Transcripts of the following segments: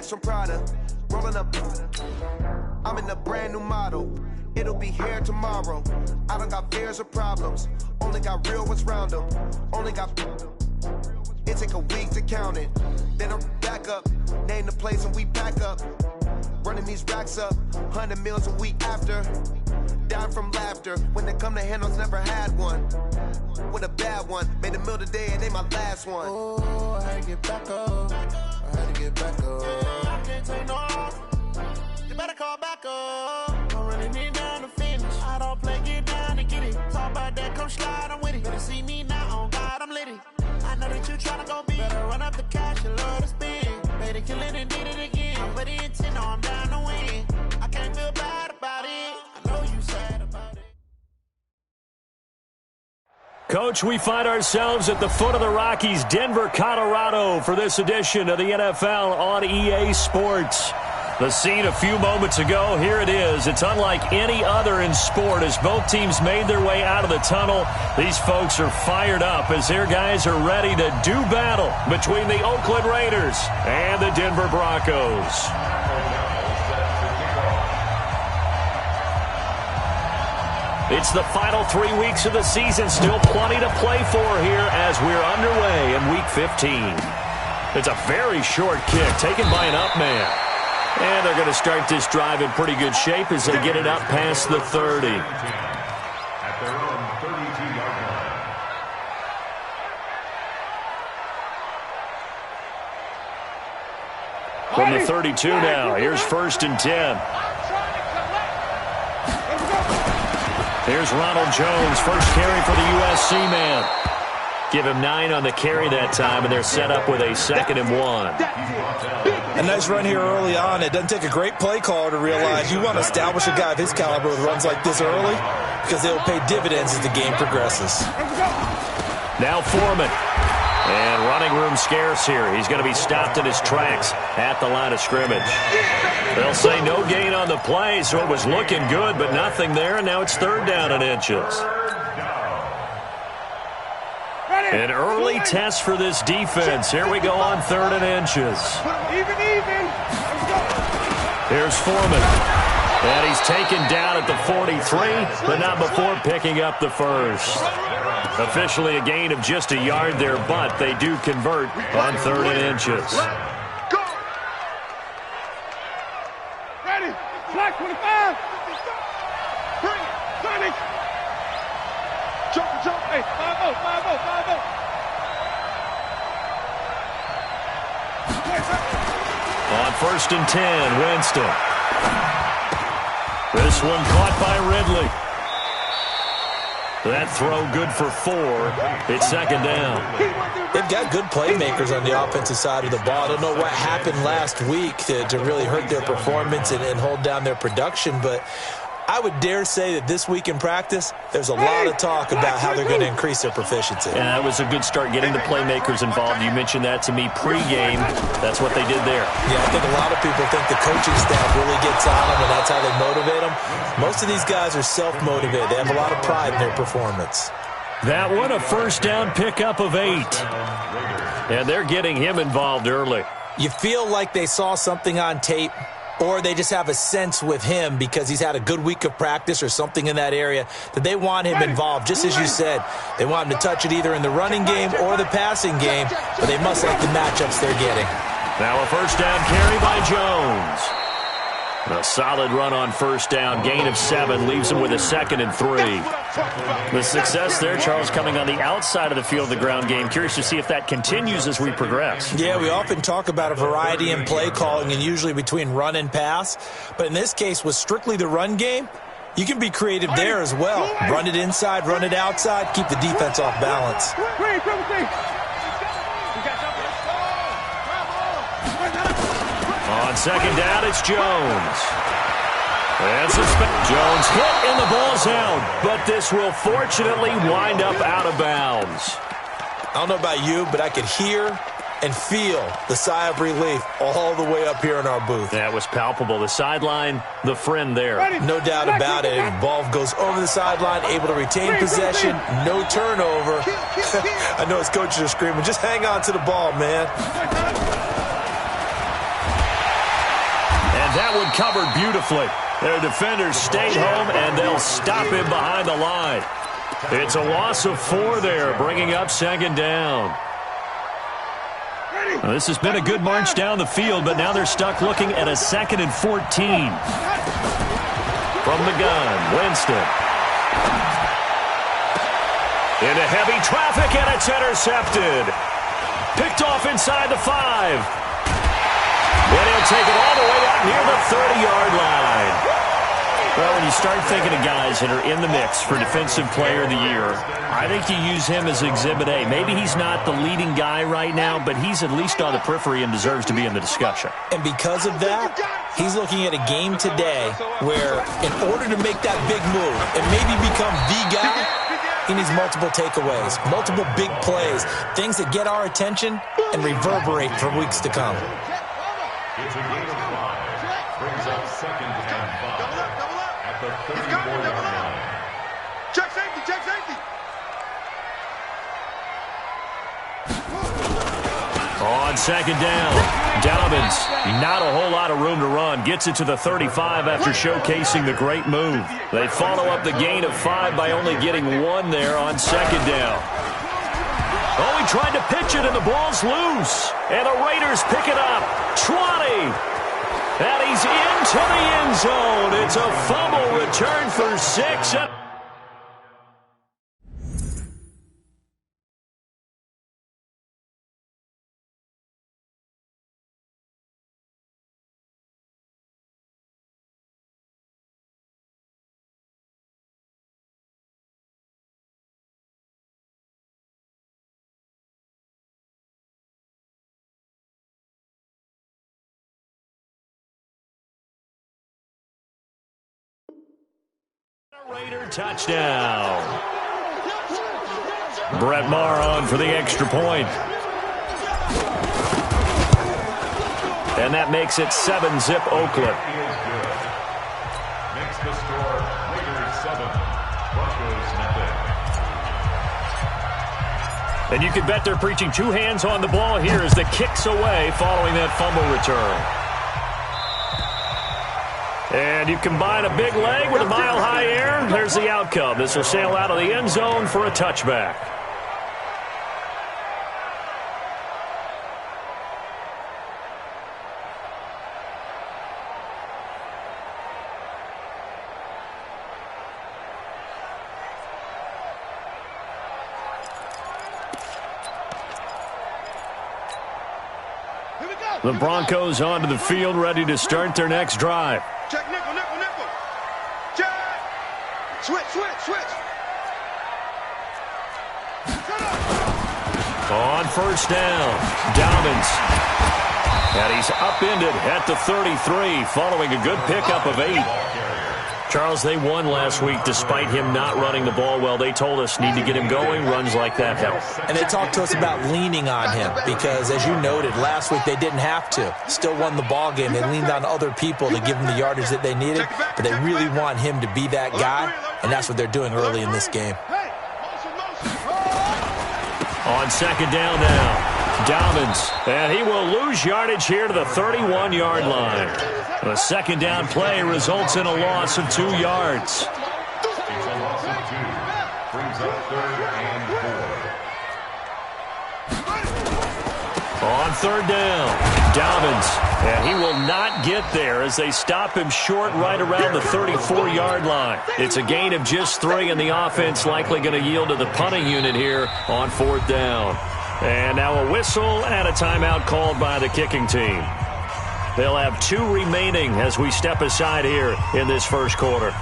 bags from Prada, rolling up. I'm in a brand new model. It'll be here tomorrow. I don't got fears or problems. Only got real ones round them. Only got. It take a week to count it. Then I'm back up. Name the place and we back up. Running these racks up. 100 meals a week after. Down from laughter. When it come to handles, never had one. With a bad one. Made a meal today and they my last one. Oh, I had to get back up. I had to get back up. I can't take no off. You better call back up. Don't really need down to finish. I don't play, get down to get it. Talk about that, come slide, I'm with it. Better see me now, on God, I'm litty. I know that you tryna go big. Better run up the cash, you love to spend. Better kill it and did it again. I put in 10, no, I'm down to win. I can't feel bad about it. I know you sad about it. Coach, we find ourselves at the foot of the Rockies, Denver, Colorado, for this edition of the NFL on EA Sports. The scene a few moments ago, here it is. It's unlike any other in sport as both teams made their way out of the tunnel. These folks are fired up as their guys are ready to do battle between the Oakland Raiders and the Denver Broncos. It's the final 3 weeks of the season. Still plenty to play for here as we're underway in Week 15. It's a very short kick taken by an up man. And they're going to start this drive in pretty good shape as they get it up past the 30. At their own 32-yard line. From the 32 now, here's 1st and 10. Here's Ronald Jones, first carry for the USC man. Give him 9 on the carry that time, and they're set up with a 2nd and 1. A nice run here early on. It doesn't take a great play caller to realize you want to establish a guy of his caliber with runs like this early because they'll pay dividends as the game progresses. Now Foreman. And running room scarce here. He's going to be stopped in his tracks at the line of scrimmage. They'll say no gain on the play, so it was looking good, but nothing there, and now it's 3rd down and inches. An early test for this defense. Here we go on 3rd and inches. Here's Foreman. And he's taken down at the 43, but not before picking up the first. Officially a gain of just a yard there, but they do convert on 3rd and inches. Go! Ready! Flag 25! Bring it! Turning! Jump! Hey, 5-0! On 1st and 10, Winston. This one caught by Ridley. That throw good for 4. It's 2nd down. They've got good playmakers on the offensive side of the ball. I don't know what happened last week to really hurt their performance and hold down their production, but I would dare say that this week in practice, there's a lot of talk about how they're going to increase their proficiency. And that was a good start getting the playmakers involved. You mentioned that to me pregame. That's what they did there. Yeah, I think a lot of people think the coaching staff really gets on them, and that's how they motivate them. Most of these guys are self-motivated. They have a lot of pride in their performance. That one, a 1st down pickup of 8. And they're getting him involved early. You feel like they saw something on tape, or they just have a sense with him because he's had a good week of practice or something in that area that they want him involved. Just as you said, they want him to touch it either in the running game or the passing game, but they must like the matchups they're getting. Now a 1st down carry by Jones. A solid run on 1st down, gain of 7, leaves him with a 2nd and 3. The success there, Charles, coming on the outside of the field of the ground game. Curious to see if that continues as we progress. Yeah, we often talk about a variety in play calling and usually between run and pass. But in this case, with strictly the run game, you can be creative there as well. Run it inside, run it outside, keep the defense off balance. On 2nd down, it's Jones. And Jones hit and the ball's out, but this will fortunately wind up out of bounds. I don't know about you, but I could hear and feel the sigh of relief all the way up here in our booth. That was palpable. The sideline, the friend there. No doubt about it. Ball goes over the sideline, able to retain possession, no turnover. I know his coaches are screaming, just hang on to the ball, man. And that one covered beautifully. Their defenders stayed home, and they'll stop him behind the line. It's a loss of 4 there, bringing up second down. Well, this has been a good march down the field, but now they're stuck looking at a 2nd and 14. From the gun, Winston. Into heavy traffic, and it's intercepted. Picked off inside the 5. And he'll take it all the way up near the 30-yard line. Well, when you start thinking of guys that are in the mix for Defensive Player of the Year, I think you use him as Exhibit A. Maybe he's not the leading guy right now, but he's at least on the periphery and deserves to be in the discussion. And because of that, he's looking at a game today where in order to make that big move and maybe become the guy, he needs multiple takeaways, multiple big plays, things that get our attention and reverberate for weeks to come. It's a gain of 5. Brings up 2nd and 5 at the 34-yard line. Check safety, check safety. On second down, Dobbins, not a whole lot of room to run. Gets it to the 35 after showcasing the great move. They follow up the gain of 5 by only getting 1 there on second down. Oh, he tried to pitch it, and the ball's loose. And the Raiders pick it up. 20. And he's into the end zone. It's a fumble return for 6. Raider touchdown. Brett Maher on for the extra point. And that makes it 7-zip Oakland. Makes the score Raiders 7, Broncos nothing. And you can bet they're preaching 2 hands on the ball here as the kick's away following that fumble return. And you combine a big leg with a mile-high air, there's the outcome. This will sail out of the end zone for a touchback. The Broncos onto the field, ready to start their next drive. Check nickel, nickel, nickel. Check. Switch, switch, switch. On first down, Dobbins. And he's upended at the 33 following a good pickup of 8. Charles, they won last week despite him not running the ball well. They told us need to get him going. Runs like that help. And they talked to us about leaning on him because, as you noted, last week they didn't have to. Still won the ball game. They leaned on other people to give them the yardage that they needed, but they really want him to be that guy, and that's what they're doing early in this game. On second down now, Dobbins, and he will lose yardage here to the 31-yard line. The second down play results in a loss of 2 yards. It's a loss of 2. Brings up 3rd and 4. On third down, Dobbins, and he will not get there as they stop him short right around the 34-yard line. It's a gain of just 3, and the offense likely going to yield to the punting unit here on 4th down. And now a whistle and a timeout called by the kicking team. They'll have 2 remaining as we step aside here in this first quarter.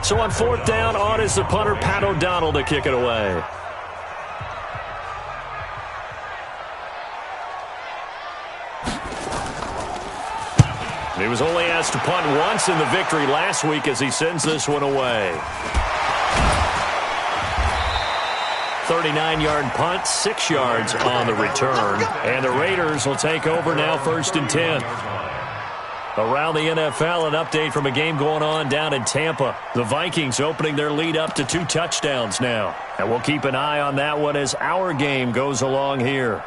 So on 4th down, on is the punter, Pat O'Donnell, to kick it away. He was only asked to punt once in the victory last week as he sends this one away. 39-yard punt, 6 yards on the return. And the Raiders will take over now, 1st and 10. Around the NFL, an update from a game going on down in Tampa. The Vikings opening their lead up to 2 touchdowns now. And we'll keep an eye on that one as our game goes along here.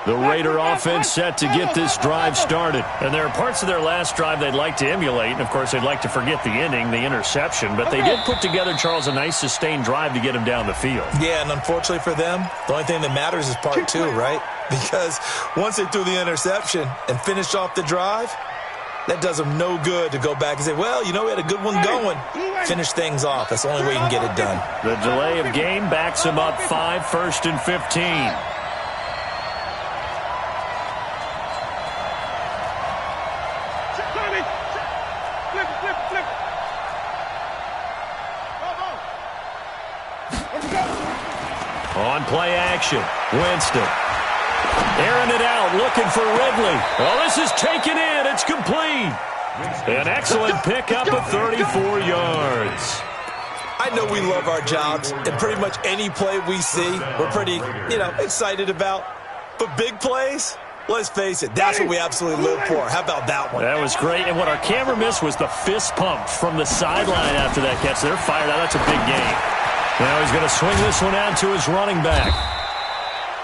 The Raider offense set to get this drive started. And there are parts of their last drive they'd like to emulate. And, of course, they'd like to forget the ending, the interception. But they did put together, Charles, a nice sustained drive to get them down the field. Yeah, and unfortunately for them, the only thing that matters is part 2, right? Because once they threw the interception and finished off the drive, that does them no good to go back and say, well, you know, we had a good one going. Finish things off. That's the only way you can get it done. The delay of game backs them up 5, 1st and 15. On play action, Winston. Airing it out, looking for Ridley. Oh, this is taken in. It's complete. An excellent pickup of 34 yards. I know we love our jobs, and pretty much any play we see, we're pretty, excited about. But big plays, let's face it, that's what we absolutely live for. How about that one? That was great. And what our camera missed was the fist pump from the sideline after that catch. They're fired out. That's a big game. Now he's going to swing this one out to his running back.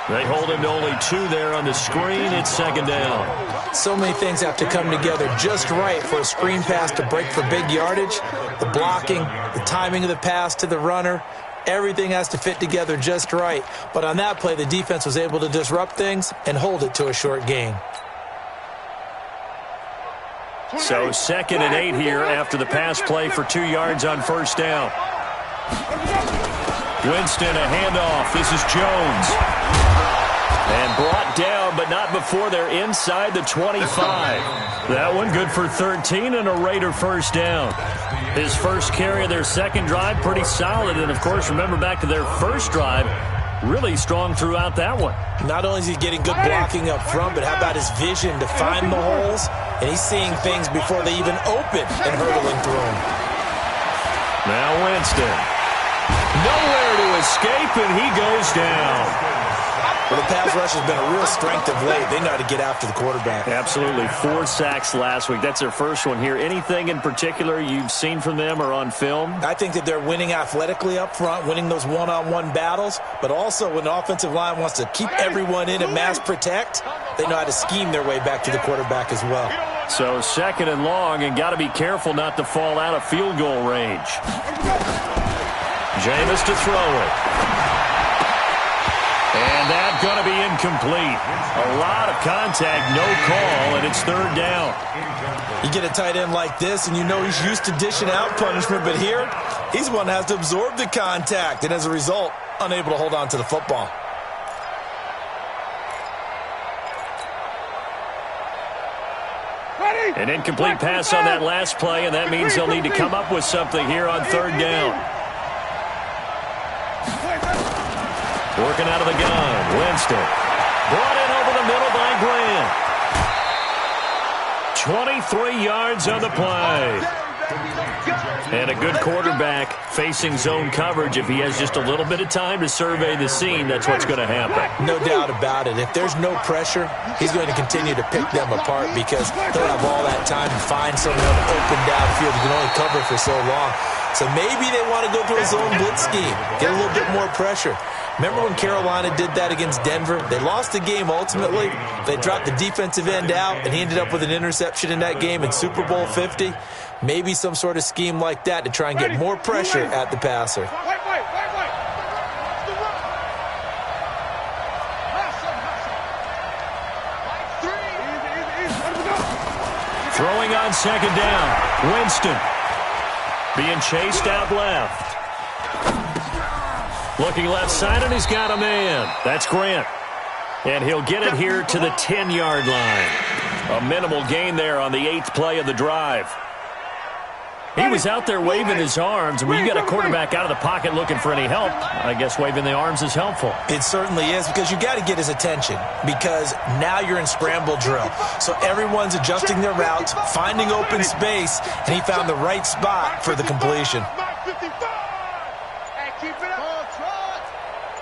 They hold him to only 2 there on the screen. It's 2nd down. So many things have to come together just right for a screen pass to break for big yardage. The blocking, the timing of the pass to the runner, everything has to fit together just right. But on that play, the defense was able to disrupt things and hold it to a short gain. So 2nd and 8 here after the pass play for 2 yards on 1st down. Winston, a handoff. This is Jones. And brought down, but not before they're inside the 25. That one good for 13 and a Raider 1st down. His first carry of their 2nd drive, pretty solid. And, of course, remember back to their 1st drive, really strong throughout that one. Not only is he getting good blocking up front, but how about his vision to find the holes? And he's seeing things before they even open and hurtling through them. Now Winston. Nowhere to escape, and he goes down. Well, the pass rush has been a real strength of late. They know how to get after the quarterback. Absolutely. 4 sacks last week. That's their first one here. Anything in particular you've seen from them or on film? I think that they're winning athletically up front, winning those one-on-one battles, but also when the offensive line wants to keep everyone in and mass protect, they know how to scheme their way back to the quarterback as well. So 2nd and long, and got to be careful not to fall out of field goal range. Jameis to throw it. And that's going to be incomplete. A lot of contact, no call, and it's 3rd down. You get a tight end like this, and you know he's used to dishing out punishment, but here, he's one that has to absorb the contact, and as a result, unable to hold on to the football. An incomplete pass on that last play, and that means they'll need to come up with something here on 3rd down. Working out of the gun, Winston. Brought in over the middle by Grant. 23 yards on the play. And a good quarterback facing zone coverage. If he has just a little bit of time to survey the scene, that's what's going to happen. No doubt about it. If there's no pressure, he's going to continue to pick them apart because he'll have all that time to find someone open downfield. He can only cover for so long. So maybe they want to go to a zone blitz scheme, get a little bit more pressure. Remember when Carolina did that against Denver? They lost the game ultimately. They dropped the defensive end out, and he ended up with an interception in that game in Super Bowl 50. Maybe some sort of scheme like that to try and get more pressure at the passer. Throwing on 2nd down. Winston being chased out left. Looking left side, and he's got a man. That's Grant. And he'll get it here to the 10-yard line. A minimal gain there on the 8th play of the drive. He was out there waving his arms, and when you got a quarterback out of the pocket looking for any help, I guess waving the arms is helpful. It certainly is, because you got to get his attention, because now you're in scramble drill. So everyone's adjusting their routes, finding open space, and he found the right spot for the completion. Mike 55. Hey, keep it up.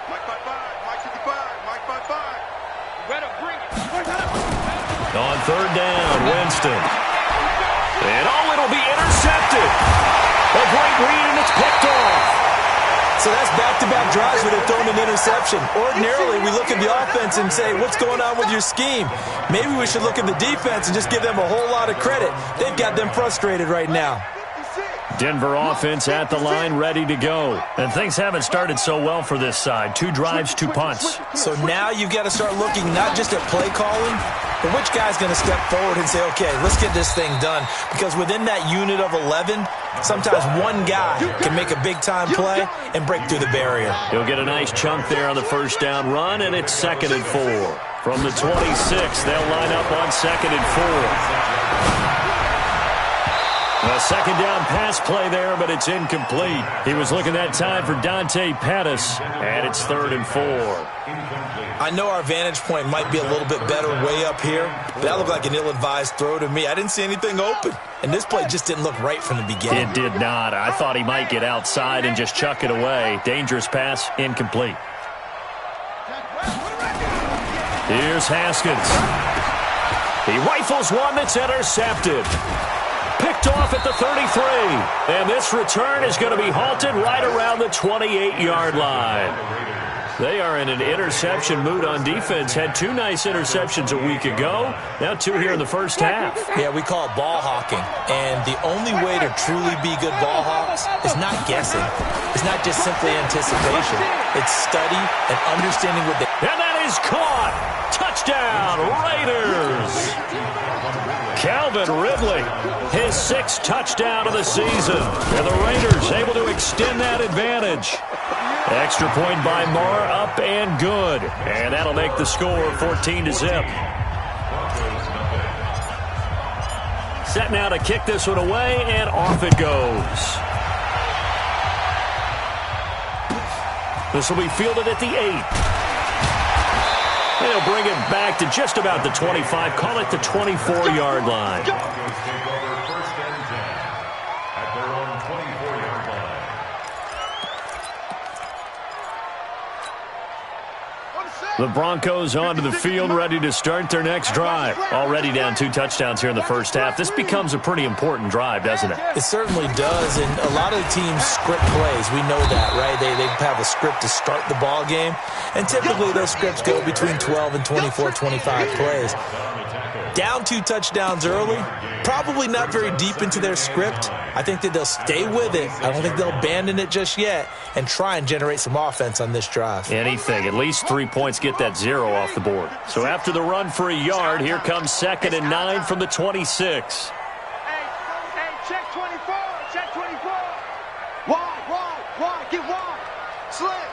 Mike 55. Mike 55. Mike 55. Better bring it. On third down, Winston. And it'll be intercepted. A great read, and it's picked off. So that's back-to-back drives where they've thrown an interception. Ordinarily, we look at the offense and say, what's going on with your scheme? Maybe we should look at the defense and just give them a whole lot of credit. They've got them frustrated right now. Denver offense at the line, ready to go. And things haven't started so well for this side. 2 drives, 2 punts. So now you've got to start looking not just at play calling, but which guy's going to step forward and say, okay, let's get this thing done. Because within that unit of 11, sometimes one guy can make a big-time play and break through the barrier. He'll get a nice chunk there on the first down run, and it's 2nd and 4. From the 26, they'll line up on 2nd and 4. A second down pass play there, but it's incomplete. He was looking that time for Dante Pettis, and it's 3rd and 4. I know our vantage point might be a little bit better way up here, but that looked like an ill-advised throw to me. I didn't see anything open, and this play just didn't look right from the beginning. It did not. I thought he might get outside and just chuck it away. Dangerous pass, incomplete. Here's Haskins. He rifles one that's intercepted. Picked off at the 33. And this return is going to be halted right around the 28-yard line. They are in an interception mood on defense. Had 2 nice interceptions a week ago. Now 2 here in the first half. Yeah, we call it ball hawking. And the only way to truly be good ball hawks is not guessing. It's not just simply anticipation. It's study and understanding what they... And that is caught. Touchdown, Raiders. Calvin Ridley, his 6th touchdown of the season. And the Raiders able to extend that advantage. Extra point by Marr, up and good. And that'll make the score 14-0. Set now to kick this one away, and off it goes. This will be fielded at the 8. And he'll bring it back to just about the 25, call it the 24-yard line. They take over 1st and 10 at their own 24-yard line. The Broncos onto the field, ready to start their next drive. Already down 2 touchdowns here in the first half. This becomes a pretty important drive, doesn't it? It certainly does, and a lot of the teams script plays. We know that, right? They have a script to start the ball game, and typically those scripts go between 12 and 24, 25 plays. Down 2 touchdowns early, probably not very deep into their script. I think that they'll stay with it. I don't think they'll abandon it just yet and try and generate some offense on this drive. Anything. At least 3 points, get that 0 off the board. So after the run for a yard, here comes 2nd and 9 from the 26. Hey, check 24. Check 24. Wide. Get wide. Slam.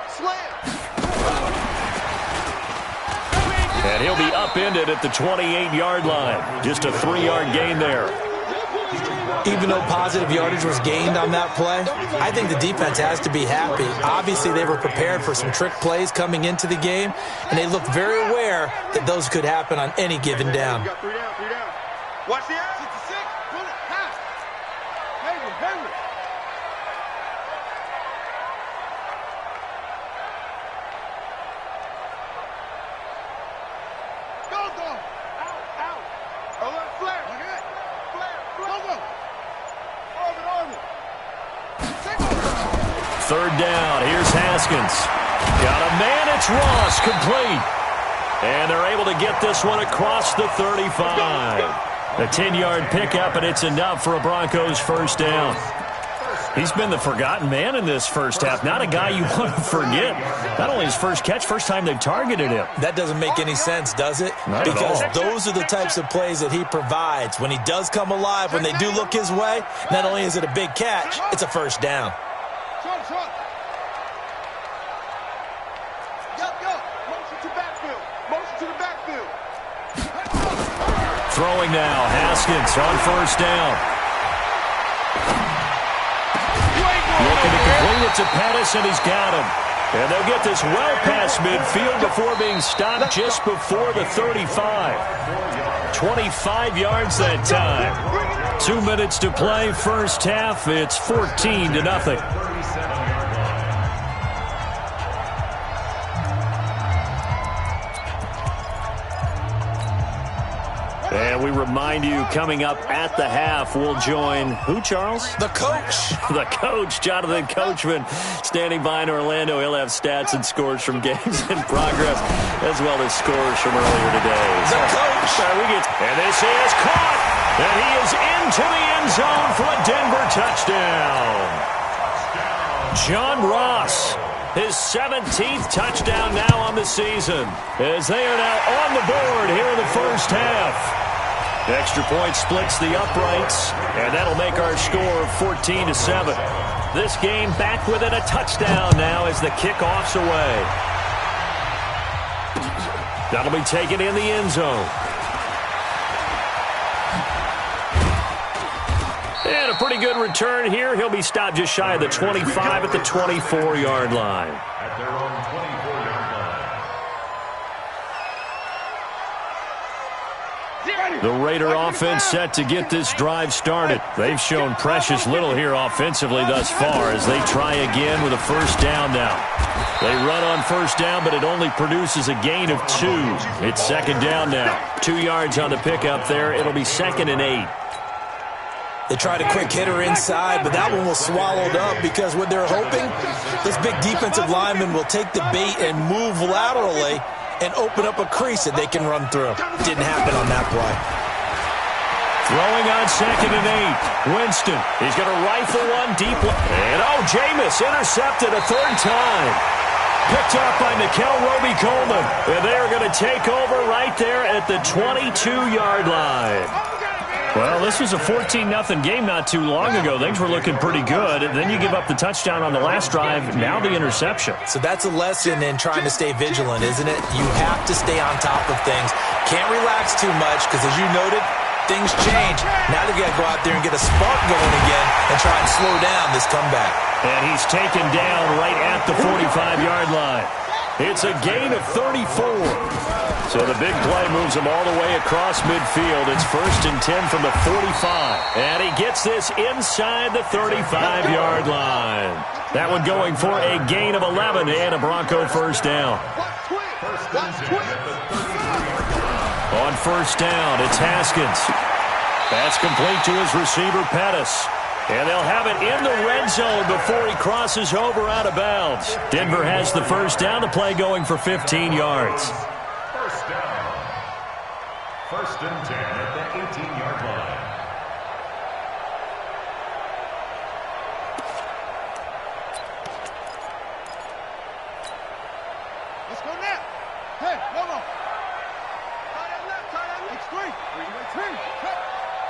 And he'll be upended at the 28-yard line. Just a 3-yard gain there. Even though positive yardage was gained on that play, I think the defense has to be happy. Obviously, they were prepared for some trick plays coming into the game, and they looked very aware that those could happen on any given down. You got 3 down. Watch the air. 66. Pull it. Pass. Henry. Go. Out. Oh, let it flare. Look at that. Flare. Go. Orbit. Third down. Here's Haskins. Got a man. It's Ross. Complete. And they're able to get this one across the 35. A 10-yard pickup, and it's enough for a Broncos first down. He's been the forgotten man in this first half. Not a guy you want to forget. Not only his first catch, first time they've targeted him. That doesn't make any sense, does it? Not at because all. those are the types of plays that he provides. When he does come alive, when they do look his way, not only is it a big catch, it's a first down. Short. Go. Motion to the backfield. Throwing now. Haskins on first down. Looking to complete it to Pettis, and he's got him. And they'll get this well past midfield before being stopped just before the 35. 25 yards that time. 2 minutes to play, first half. It's 14-0. And we remind you, coming up at the half, we'll join who, Charles? The coach. The coach, Jonathan Coachman, standing by in Orlando. He'll have stats and scores from games in progress, as well as scores from earlier today. The coach. And this is caught. And he is into the end zone for a Denver touchdown. John Ross, his 17th touchdown now on the season, as they are now on the board here in the first half. Extra point splits the uprights, and that'll make our score 14-7. This game back within a touchdown now as the kickoff's away. That'll be taken in the end zone. And a pretty good return here. He'll be stopped just shy of the 25 at the 24-yard line. At their own 24-yard line. The Raider offense set to get this drive started. They've shown precious little here offensively thus far as they try again with a first down now. They run on first down, but it only produces a gain of 2. It's second down now. 2 yards on the pickup there. It'll be 2nd and 8. They tried a quick hitter inside, but that one was swallowed up because what they're hoping, this big defensive lineman will take the bait and move laterally and open up a crease that they can run through. Didn't happen on that play. Throwing on 2nd and 8. Winston, he's going to rifle one deep. And Jameis intercepted a third time. Picked up by Nickel Roby-Coleman. And they are going to take over right there at the 22-yard line. Well, this was a 14-0 game not too long ago. Things were looking pretty good. Then you give up the touchdown on the last drive. Now the interception. So that's a lesson in trying to stay vigilant, isn't it? You have to stay on top of things. Can't relax too much because, as you noted, things change. Now they've got to go out there and get a spark going again and try and slow down this comeback. And he's taken down right at the 45-yard line. It's a gain of 34. So the big play moves him all the way across midfield. It's 1st and 10 from the 45. And he gets this inside the 35-yard line. That one going for a gain of 11 and a Bronco first down. On first down, it's Haskins. That's complete to his receiver, Pettis. And they'll have it in the red zone before he crosses over out of bounds. Denver has the first down. The play going for 15 yards. First down. 1st and 10 at the 18-yard line. Let's go now. Hey, come on. Tie that left, tie that left. X3.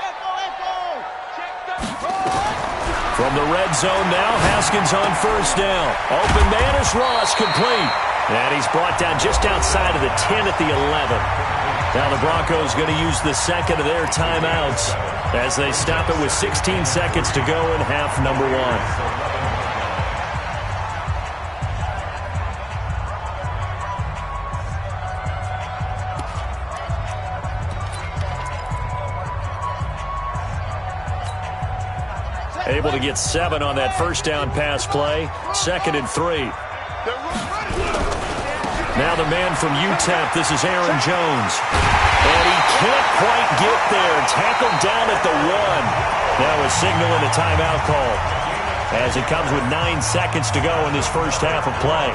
Echo. Check the From the red zone now, Haskins on first down. Open man is Ross, complete. And he's brought down just outside of the 10 at the 11. Now the Broncos going to use the second of their timeouts as they stop it with 16 seconds to go in half number 1. Able to get 7 on that first down pass play. 2nd and 3. Now the man from UTEP, this is Aaron Jones. And he can't quite get there. Tackled down at the 1. Now a signal and a timeout call as it comes with 9 seconds to go in this first half of play.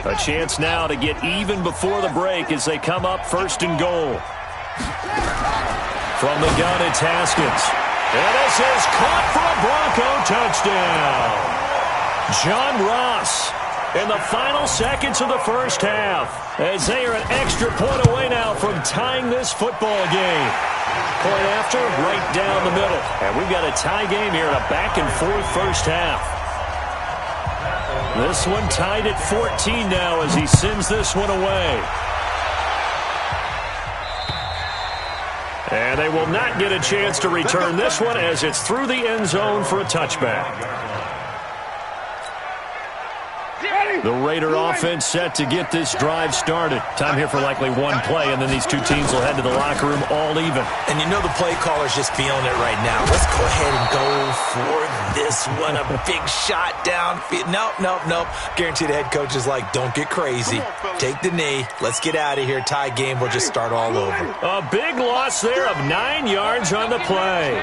A chance now to get even before the break as they come up 1st and goal. From the gun, it's Haskins. And this is caught for a Bronco touchdown. John Ross in the final seconds of the first half as they are an extra point away now from tying this football game. Point after, right down the middle. And we've got a tie game here in a back-and-forth first half. This one tied at 14 now as he sends this one away. And they will not get a chance to return this one as it's through the end zone for a touchback. The Raider offense set to get this drive started. Time here for likely one play, and then these two teams will head to the locker room all even. And you know the play caller's just feeling it right now. Let's go ahead and go for this one. A big shot down. Nope. Guarantee the head coach is like, don't get crazy. Take the knee. Let's get out of here. Tie game. We'll just start all over. A big loss there of 9 yards on the play.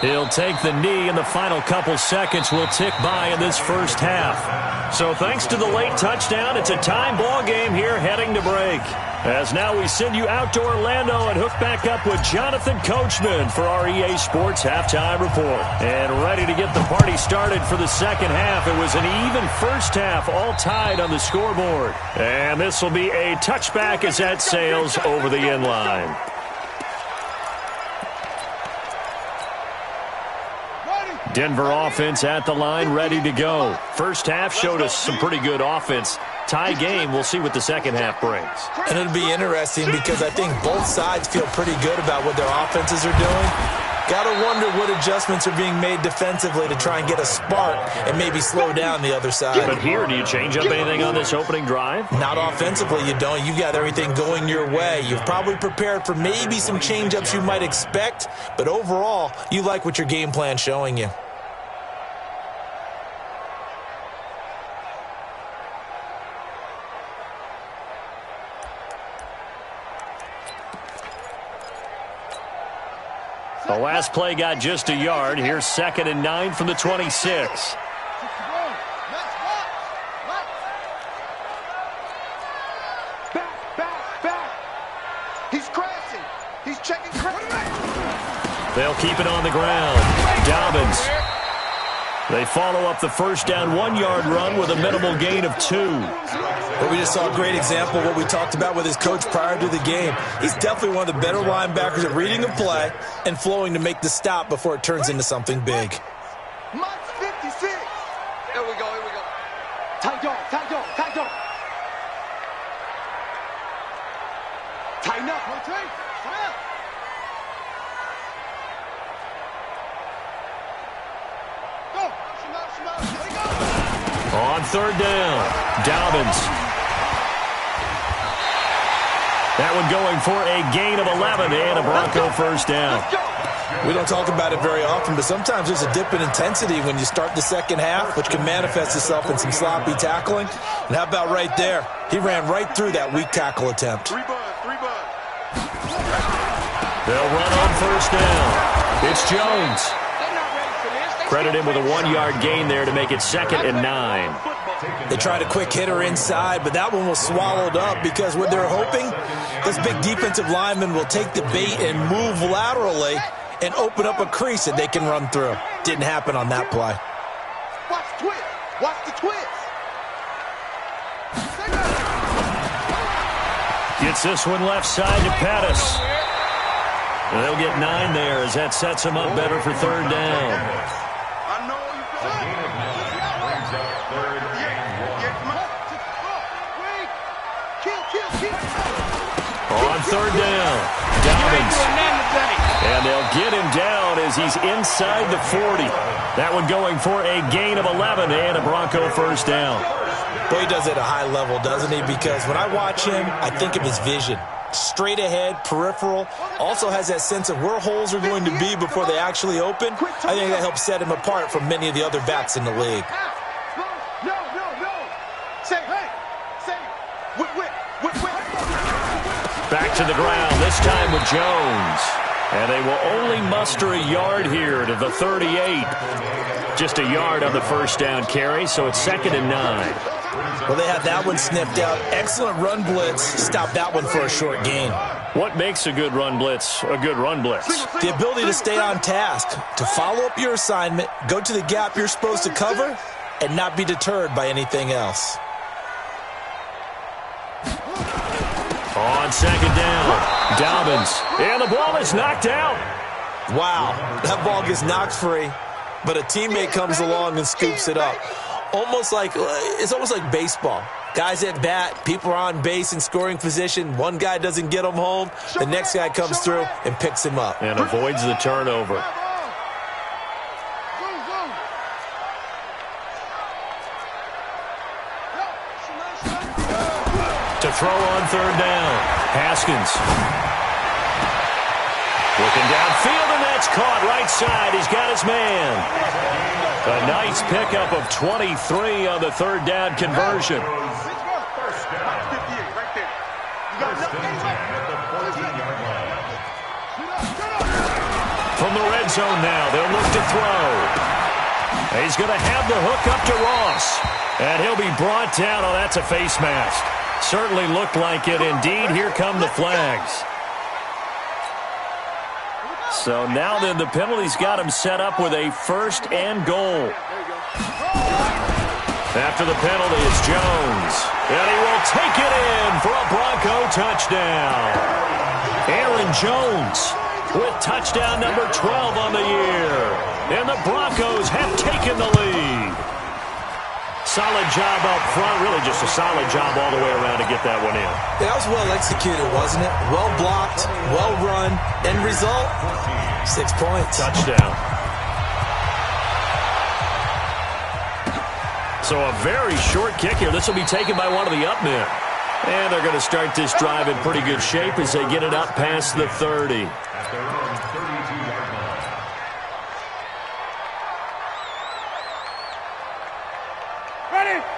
He'll take the knee, and the final couple seconds will tick by in this first half. So thanks to the late touchdown, it's a time ball game here heading to break. As now we send you out to Orlando and hook back up with Jonathan Coachman for our EA Sports Halftime Report. And ready to get the party started for the second half. It was an even first half, all tied on the scoreboard. And this will be a touchback as that sails over the end line. Denver offense at the line, ready to go. First half showed us some pretty good offense. Tie game, we'll see what the second half brings. And it'll be interesting because I think both sides feel pretty good about what their offenses are doing. Got to wonder what adjustments are being made defensively to try and get a spark and maybe slow down the other side. But here, do you change up anything on this opening drive? Not offensively, you don't. You got everything going your way. You've probably prepared for maybe some change-ups you might expect, but overall, you like what your game plan's showing you. The last play got just a yard. Here's 2nd and 9 from the 26. Back. He's crashing. He's checking crash. They'll keep it on the ground. Dobbins. They follow up the first down 1-yard run with a minimal gain of 2. But we just saw a great example of what we talked about with his coach prior to the game. He's definitely one of the better linebackers at reading a play and flowing to make the stop before it turns into something big. Mike's 56. Here we go. Tight dog. Tighten up. On third down, Dobbins. That one going for a gain of 11 and a Bronco first down. We don't talk about it very often, but sometimes there's a dip in intensity when you start the second half, which can manifest itself in some sloppy tackling. And how about right there? He ran right through that weak tackle attempt. Three bud. They'll run on first down. It's Jones. Credit him with a 1-yard gain there to make it 2nd and 9. They tried a quick hitter inside, but that one was swallowed up because what they're hoping, this big defensive lineman will take the bait and move laterally and open up a crease that they can run through. Didn't happen on that play. Watch the twist. Gets this one left side to Pettis. And they'll get 9 there as that sets them up better for third down. On third down, Dobbins. And they'll get him down as he's inside the 40. That one going for a gain of 11 and a Bronco first down. Boy, he does it at a high level, doesn't he? Because when I watch him, I think of his vision. Straight ahead, peripheral, also has that sense of where holes are going to be before they actually open. I think that helps set him apart from many of the other backs in the league. No. Say, Back to the ground, this time with Jones. And they will only muster a yard here to the 38. Just a yard on the first down carry, so it's 2nd and 9. Well, they had that one sniffed out. Excellent run blitz. Stop that one for a short gain. What makes a good run blitz a good run blitz? The ability to stay on task, to follow up your assignment, go to the gap you're supposed to cover, and not be deterred by anything else. On second down, Dobbins. And the ball is knocked out. Wow, that ball gets knocked free, but a teammate comes along and scoops it up. almost like baseball. Guys at bat, people are on base in scoring position. One guy doesn't get him home. The next guy comes through and picks him up. And avoids the turnover. To throw on third down. Haskins. Looking downfield, and that's caught right side. He's got his man. A nice pickup of 23 on the third down conversion. From the red zone now, they'll look to throw. He's going to have the hook up to Ross. And he'll be brought down. Oh, that's a face mask. Certainly looked like it. Indeed, here come the flags. So now then, the penalty's got him set up with a 1st and goal. After the penalty, it's Jones. And he will take it in for a Bronco touchdown. Aaron Jones with touchdown number 12 on the year. And the Broncos have taken the lead. Solid job up front. Really just a solid job all the way around to get that one in. That was well executed, wasn't it? Well blocked, well run. End result, 6 points. Touchdown. So a very short kick here. This will be taken by one of the up men. And they're going to start this drive in pretty good shape as they get it up past the 30.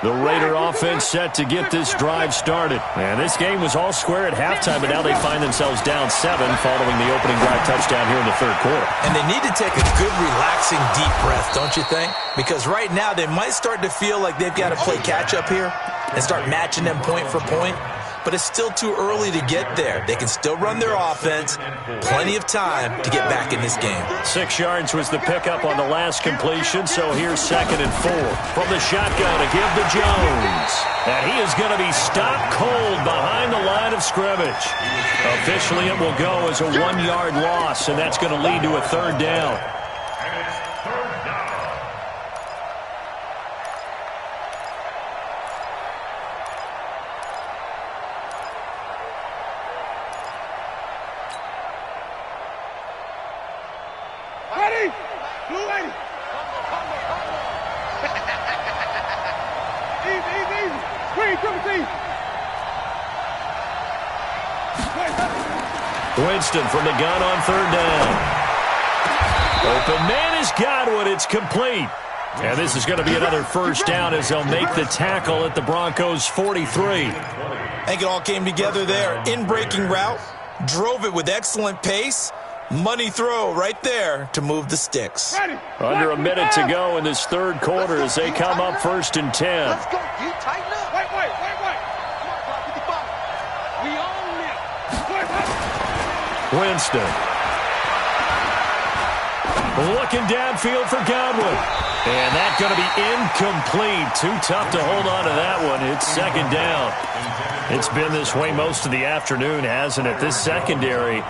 The Raider offense set to get this drive started. And this game was all square at halftime, but now they find themselves down 7 following the opening drive touchdown here in the third quarter. And they need to take a good, relaxing, deep breath, don't you think? Because right now they might start to feel like they've got to play catch-up here and start matching them point for point. But it's still too early to get there. They can still run their offense. Plenty of time to get back in this game. 6 yards was the pickup on the last completion, so here's 2nd and 4. From the shotgun to give to Jones. And he is going to be stopped cold behind the line of scrimmage. Officially, it will go as a 1-yard loss, and that's going to lead to a 3rd down. Winston from the gun on 3rd down. Open man is Godwin. It's complete. And this is going to be another 1st down as they'll make the tackle at the Broncos' 43. I think it all came together there. In-breaking route. Drove it with excellent pace. Money throw right there to move the sticks. Under a minute to go in this third quarter as they come up 1st and 10. Let's go. You tighten up. Wait. Come on, 55. We own it. Winston. Looking downfield for Godwin. And that's going to be incomplete. Too tough to hold on to that one. It's 2nd down. It's been this way most of the afternoon, hasn't it? This secondary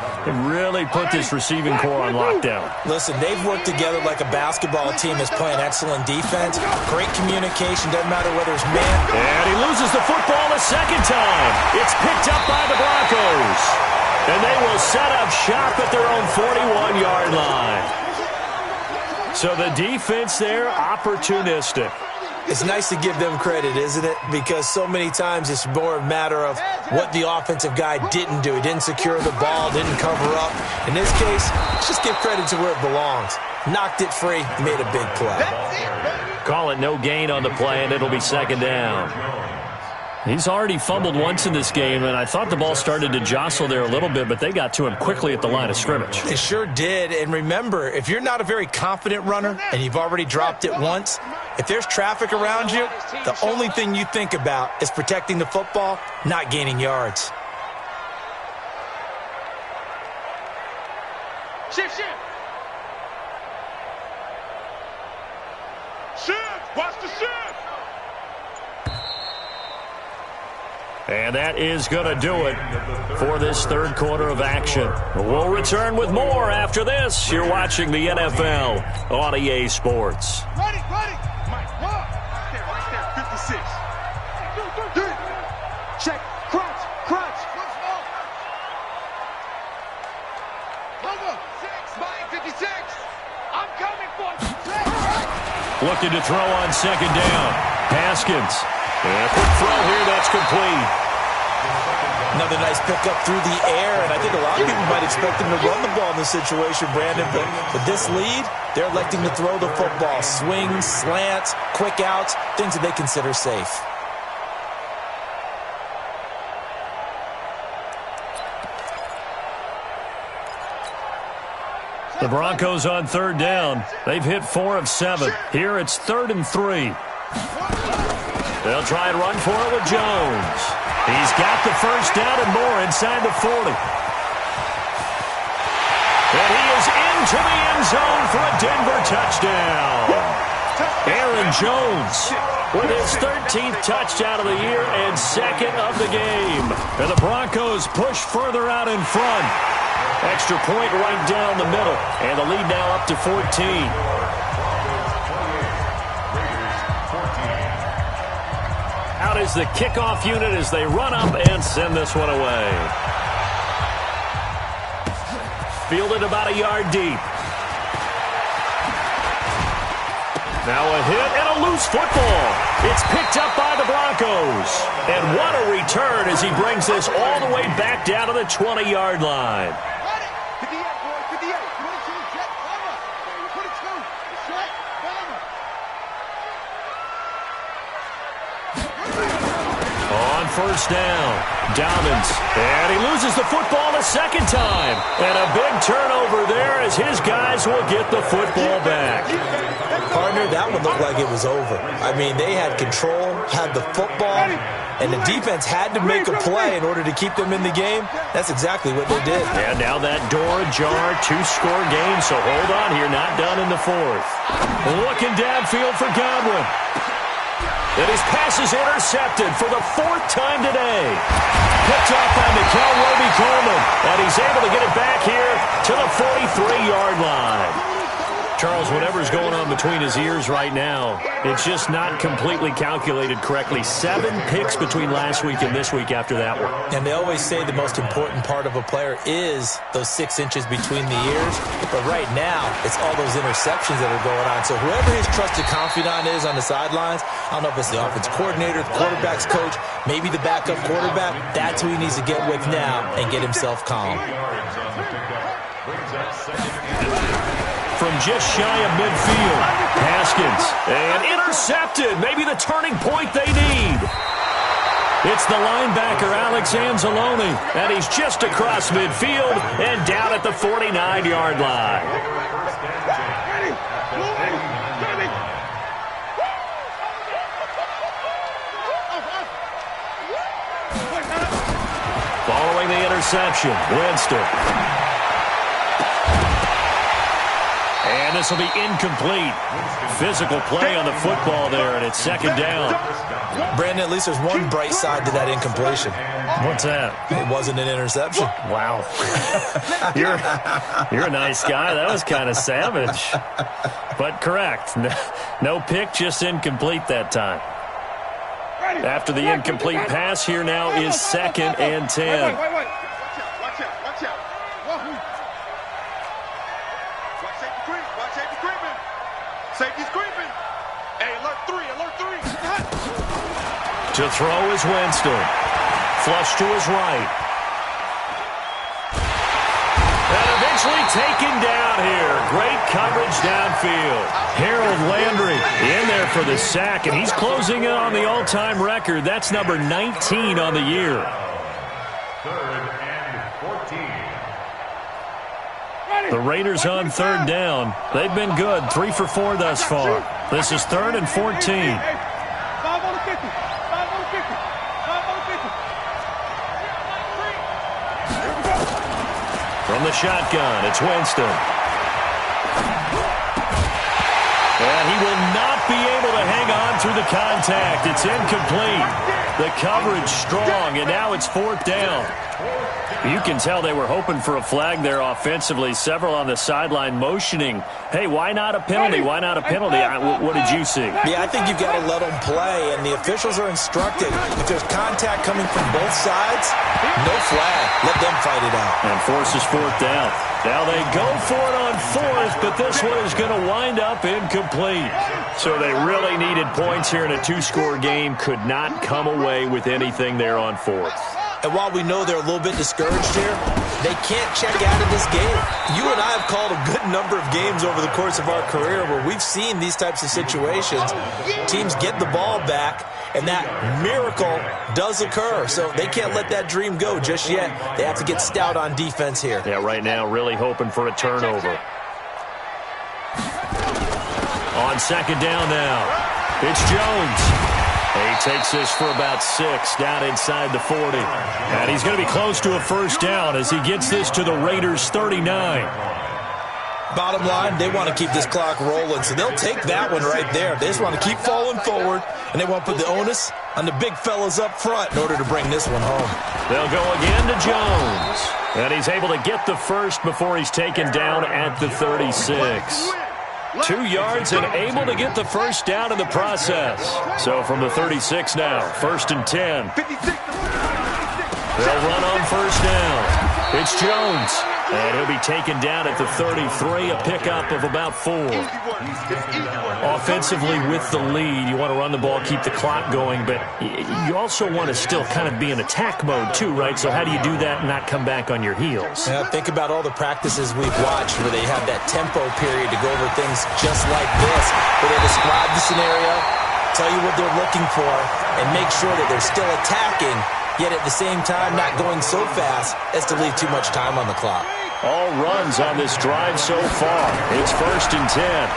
really put this receiving core on lockdown. Listen, they've worked together like a basketball team that's playing excellent defense. Great communication. Doesn't matter whether it's man. And he loses the football a 2nd time. It's picked up by the Broncos. And they will set up shop at their own 41-yard line. So the defense there, opportunistic. It's nice to give them credit, isn't it? Because so many times it's more a matter of what the offensive guy didn't do. He didn't secure the ball, didn't cover up. In this case, let's just give credit to where it belongs. Knocked it free, made a big play. Call it no gain on the play, and it'll be 2nd down. He's already fumbled once in this game, and I thought the ball started to jostle there a little bit, but they got to him quickly at the line of scrimmage. They sure did, and remember, if you're not a very confident runner and you've already dropped it once, if there's traffic around you, the only thing you think about is protecting the football, not gaining yards. Shift. Watch the shift. And that is going to do it for this third quarter of action. We'll return with more after this. You're watching the NFL on EA Sports. Ready. Mike, run. 6. Check. Crunch. Crunch. Over. 6. Mine 56. I'm coming for you. Looking to throw on second down. Haskins. And a quick throw here that's complete. Another nice pickup through the air, and I think a lot of people might expect him to run the ball in this situation, Brandon, but with this lead, they're electing to throw the football. Swings, slants, quick outs, things that they consider safe. The Broncos on third down. They've hit 4 of 7. Here it's 3rd and 3. They'll try and run for it with Jones. He's got the first down and more inside the 40. And he is into the end zone for a Denver touchdown. Aaron Jones with his 13th touchdown of the year and 2nd of the game. And the Broncos push further out in front. Extra point right down the middle. And the lead now up to 14. Out is the kickoff unit as they run up and send this one away. Fielded about a yard deep. Now a hit and a loose football. It's picked up by the Broncos. And what a return as he brings this all the way back down to the 20-yard line. First down. Dobbins. And he loses the football a second time. And a big turnover there as his guys will get the football back. Partner, that one looked like it was over. I mean, they had control, had the football, and the defense had to make a play in order to keep them in the game. That's exactly what they did. And now that door ajar, 2-score game, so hold on here, not done in the 4th. Looking downfield for Godwin. And his pass is intercepted for the 4th time today. Picked off by Mikel Roby-Coleman. And he's able to get it back here to the 43-yard line. Charles, whatever's going on between his ears right now, it's just not completely calculated correctly. 7 picks between last week and this week after that one. And they always say the most important part of a player is those 6 inches between the ears. But right now, it's all those interceptions that are going on. So whoever his trusted confidant is on the sidelines, I don't know if it's the offense coordinator, the quarterback's coach, maybe the backup quarterback, that's who he needs to get with now and get himself calm. From just shy of midfield, Haskins, and intercepted, maybe the turning point they need. It's the linebacker, Alex Anzalone, and he's just across midfield and down at the 49-yard line. Following the interception, Winston. And this will be incomplete. Physical play on the football there, and it's 2nd down. Brandon, at least there's one bright side to that incompletion. What's that? It wasn't an interception. Wow. You're a nice guy. That was kind of savage. But correct. No pick, just incomplete that time. After the incomplete pass, here now is 2nd and 10. Wait. Watch out. Safety's creeping. Hey, alert 3. To throw is Winston. Flush to his right. And eventually taken down here. Great coverage downfield. Harold Landry in there for the sack, and he's closing in on the all-time record. That's number 19 on the year. 3rd and 14. The Raiders on 3rd down. They've been good, 3 for 4 thus far. This is 3rd and 14. 5 on the 50. From the shotgun, it's Winston. And he will not be able to hang on through the contact. It's incomplete. The coverage strong, and now it's 4th down. You can tell they were hoping for a flag there offensively. Several on the sideline motioning, hey, why not a penalty? Why not a penalty? What did you see? Yeah, I think you've got to let them play, and the officials are instructed. If there's contact coming from both sides, no flag. Let them fight it out. And forces 4th down. Now they go for it on 4th, but this one is going to wind up incomplete. So they really needed points here in a 2-score game. Could not come away with anything there on 4th. And while we know they're a little bit discouraged here, they can't check out of this game. You and I have called a good number of games over the course of our career where we've seen these types of situations. Teams get the ball back, and that miracle does occur. So they can't let that dream go just yet. They have to get stout on defense here. Yeah, right now really hoping for a turnover. On 2nd down now, it's Jones. He takes this for about 6 down inside the 40. And he's going to be close to a 1st down as he gets this to the Raiders' 39. Bottom line, they want to keep this clock rolling, so they'll take that one right there. They just want to keep falling forward, and they want to put the onus on the big fellas up front in order to bring this one home. They'll go again to Jones. And he's able to get the first before he's taken down at the 36. 2 yards and able to get the 1st down in the process. So from the 36 now, 1st and 10. They'll run on 1st down. It's Jones. And he'll be taken down at the 33, a pickup of about 4. Offensively with the lead, you want to run the ball, keep the clock going, but you also want to still kind of be in attack mode too, right? So how do you do that and not come back on your heels? Yeah, think about all the practices we've watched where they have that tempo period to go over things just like this, where they describe the scenario, tell you what they're looking for, and make sure that they're still attacking, yet at the same time not going so fast as to leave too much time on the clock. All runs on this drive so far. It's 1st and 10.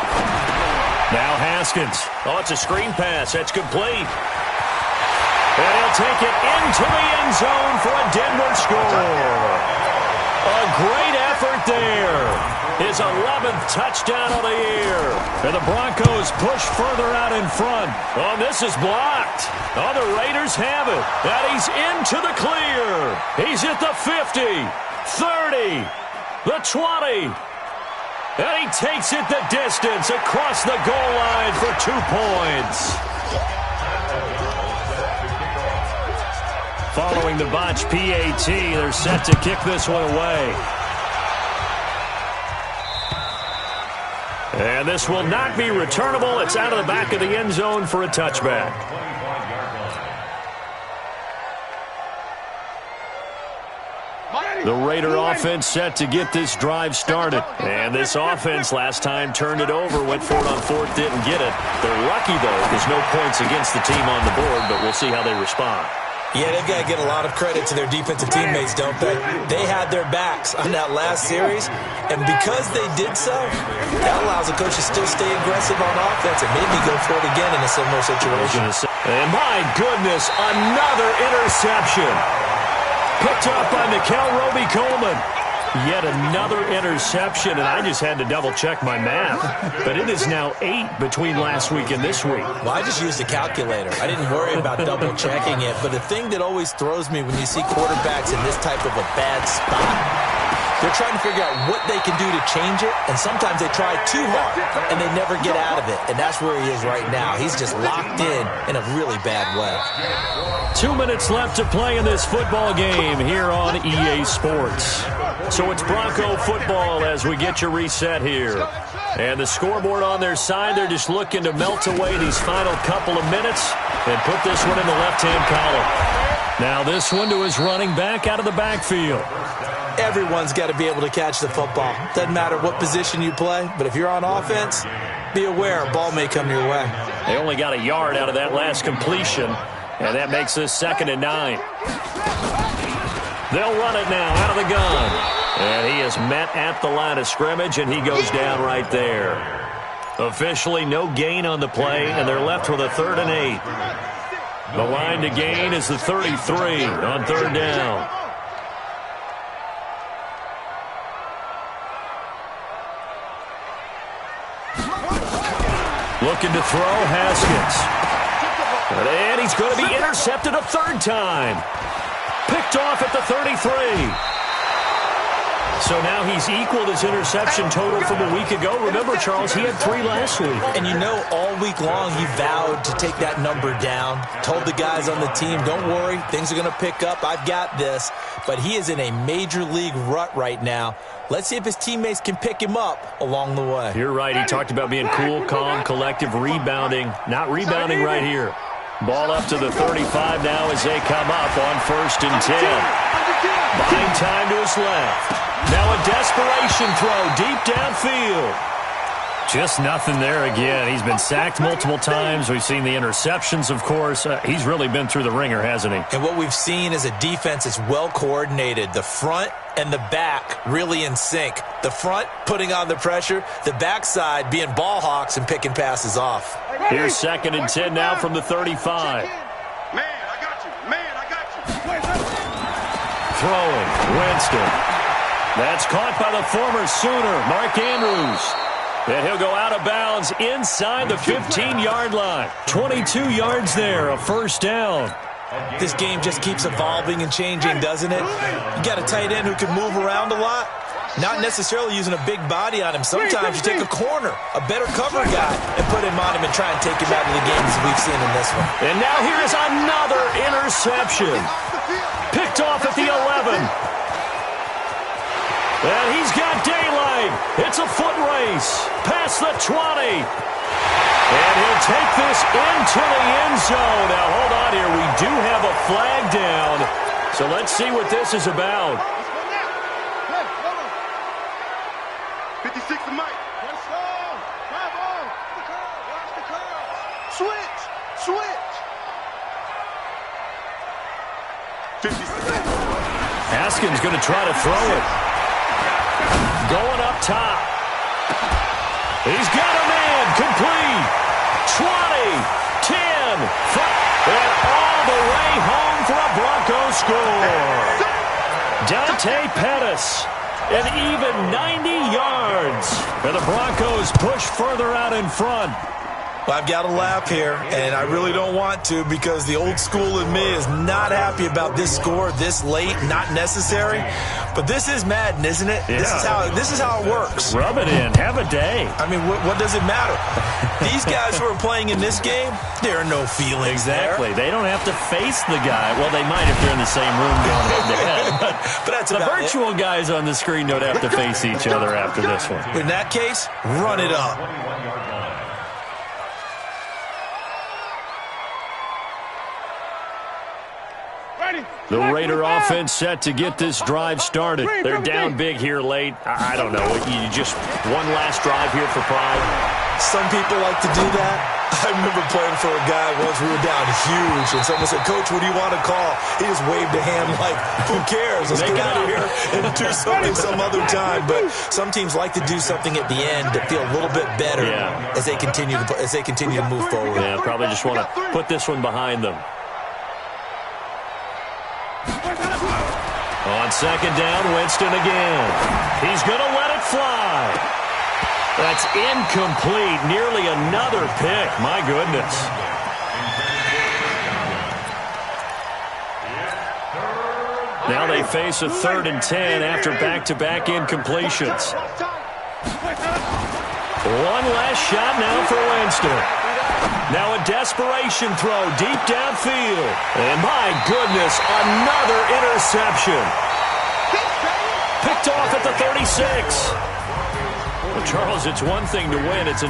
Now Haskins. Oh, it's a screen pass. That's complete. And he'll take it into the end zone for a Denver score. A great effort there. His 11th touchdown of the year. And the Broncos push further out in front. Oh, this is blocked. Oh, the Raiders have it. And he's into the clear. He's at the 50, 30. The 20. And he takes it the distance across the goal line for 2 points. Following the botch PAT, they're set to kick this one away. And this will not be returnable. It's out of the back of the end zone for a touchback. The Raider offense set to get this drive started. And this offense last time turned it over, went for it on 4th, didn't get it. They're lucky, though. There's no points against the team on the board, but we'll see how they respond. Yeah, they've got to get a lot of credit to their defensive teammates, don't they? They had their backs on that last series, and because they did so, that allows the coach to still stay aggressive on offense and maybe go for it again in a similar situation. And my goodness, another interception. Picked up by Mikel Roby-Coleman. Yet another interception, and I just had to double-check my math. But it is now 8 between last week and this week. Well, I just used a calculator. I didn't worry about double-checking it. But the thing that always throws me when you see quarterbacks in this type of a bad spot, they're trying to figure out what they can do to change it, and sometimes they try too hard, and they never get out of it. And that's where he is right now. He's just locked in a really bad way. 2 minutes left to play in this football game here on EA Sports. So it's Bronco football as we get you reset here. And the scoreboard on their side, they're just looking to melt away these final couple of minutes and put this one in the left-hand column. Now this one to his running back out of the backfield. Everyone's got to be able to catch the football. Doesn't matter what position you play, but if you're on offense, be aware a ball may come your way. They only got a yard out of that last completion, and that makes this 2nd and 9. They'll run it now out of the gun. And he is met at the line of scrimmage, and he goes down right there. Officially no gain on the play, and they're left with a 3rd and 8. The line to gain is the 33 on 3rd down. Looking to throw, Haskins. And he's going to be intercepted a third time. Picked off at the 33. So now he's equaled his interception total from a week ago. Remember, Charles, he had 3 last week. And you know, all week long he vowed to take that number down. Told the guys on the team, don't worry, things are going to pick up. I've got this. But he is in a major league rut right now. Let's see if his teammates can pick him up along the way. You're right. He talked about being cool, calm, collective, rebounding. Not rebounding right here. Ball up to the 35 now as they come up on 1st and 10. Buying time to his left. Now a desperation throw deep downfield. Just nothing there again. He's been sacked multiple times. We've seen the interceptions, of course. He's really been through the ringer, hasn't he? And what we've seen is a defense that's well coordinated. The front and the back really in sync. The front putting on the pressure. The backside being ball hawks and picking passes off. Here's 2nd and 10 now from the 35. Man, I got you. Man, I got you. Throwing, Winston. That's caught by the former Sooner, Mark Andrews. And he'll go out of bounds inside the 15-yard line. 22 yards there, a 1st down. This game just keeps evolving and changing, doesn't it? You got a tight end who can move around a lot. Not necessarily using a big body on him. Sometimes you take a corner, a better cover guy, and put him on him and try and take him out of the game as we've seen in this one. And now here is another interception. Picked off at the 11. And he's got daylight. It's a foot race past the 20. And he'll take this into the end zone. Now, hold on here. We do have a flag down. So let's see what this is about. 56 to Mike. Switch. 56. Haskins going to try to throw it. Going up top. He's got a man. Complete. 20, 10, 5, and all the way home for a Broncos score. Dante Pettis, an even 90 yards. And the Broncos push further out in front. Well, I've got to laugh here, and I really don't want to because the old school in me is not happy about this score this late, not necessary. But this is Madden, isn't it? Yeah. This is how it works. Rub it in. Have a day. I mean, what does it matter? These guys who are playing in this game, there are no feelings Exactly. They don't have to face the guy. Well, they might if they're in the same room going head-to-head. But that's the about virtual guys on the screen don't have to face each other after this one. In that case, run it up. The Raider offense set to get this drive started. They're down big here late. I don't know. You just one last drive here for pride. Some people like to do that. I remember playing for a guy once. We were down huge, and someone said, "Coach, what do you want to call?" He just waved a hand like, "Who cares? Let's get out of here and do something some other time." But some teams like to do something at the end to feel a little bit better as they continue to move forward. Yeah, probably just want to put this one behind them. On 2nd down, Winston again. He's going to let it fly. That's incomplete. Nearly another pick. My goodness. Now they face a 3rd and 10 after back-to-back incompletions. One last shot now for Winston. Now a desperation throw deep downfield. And my goodness, another interception. Picked off at the 36. Well, Charles, it's one thing to win. It's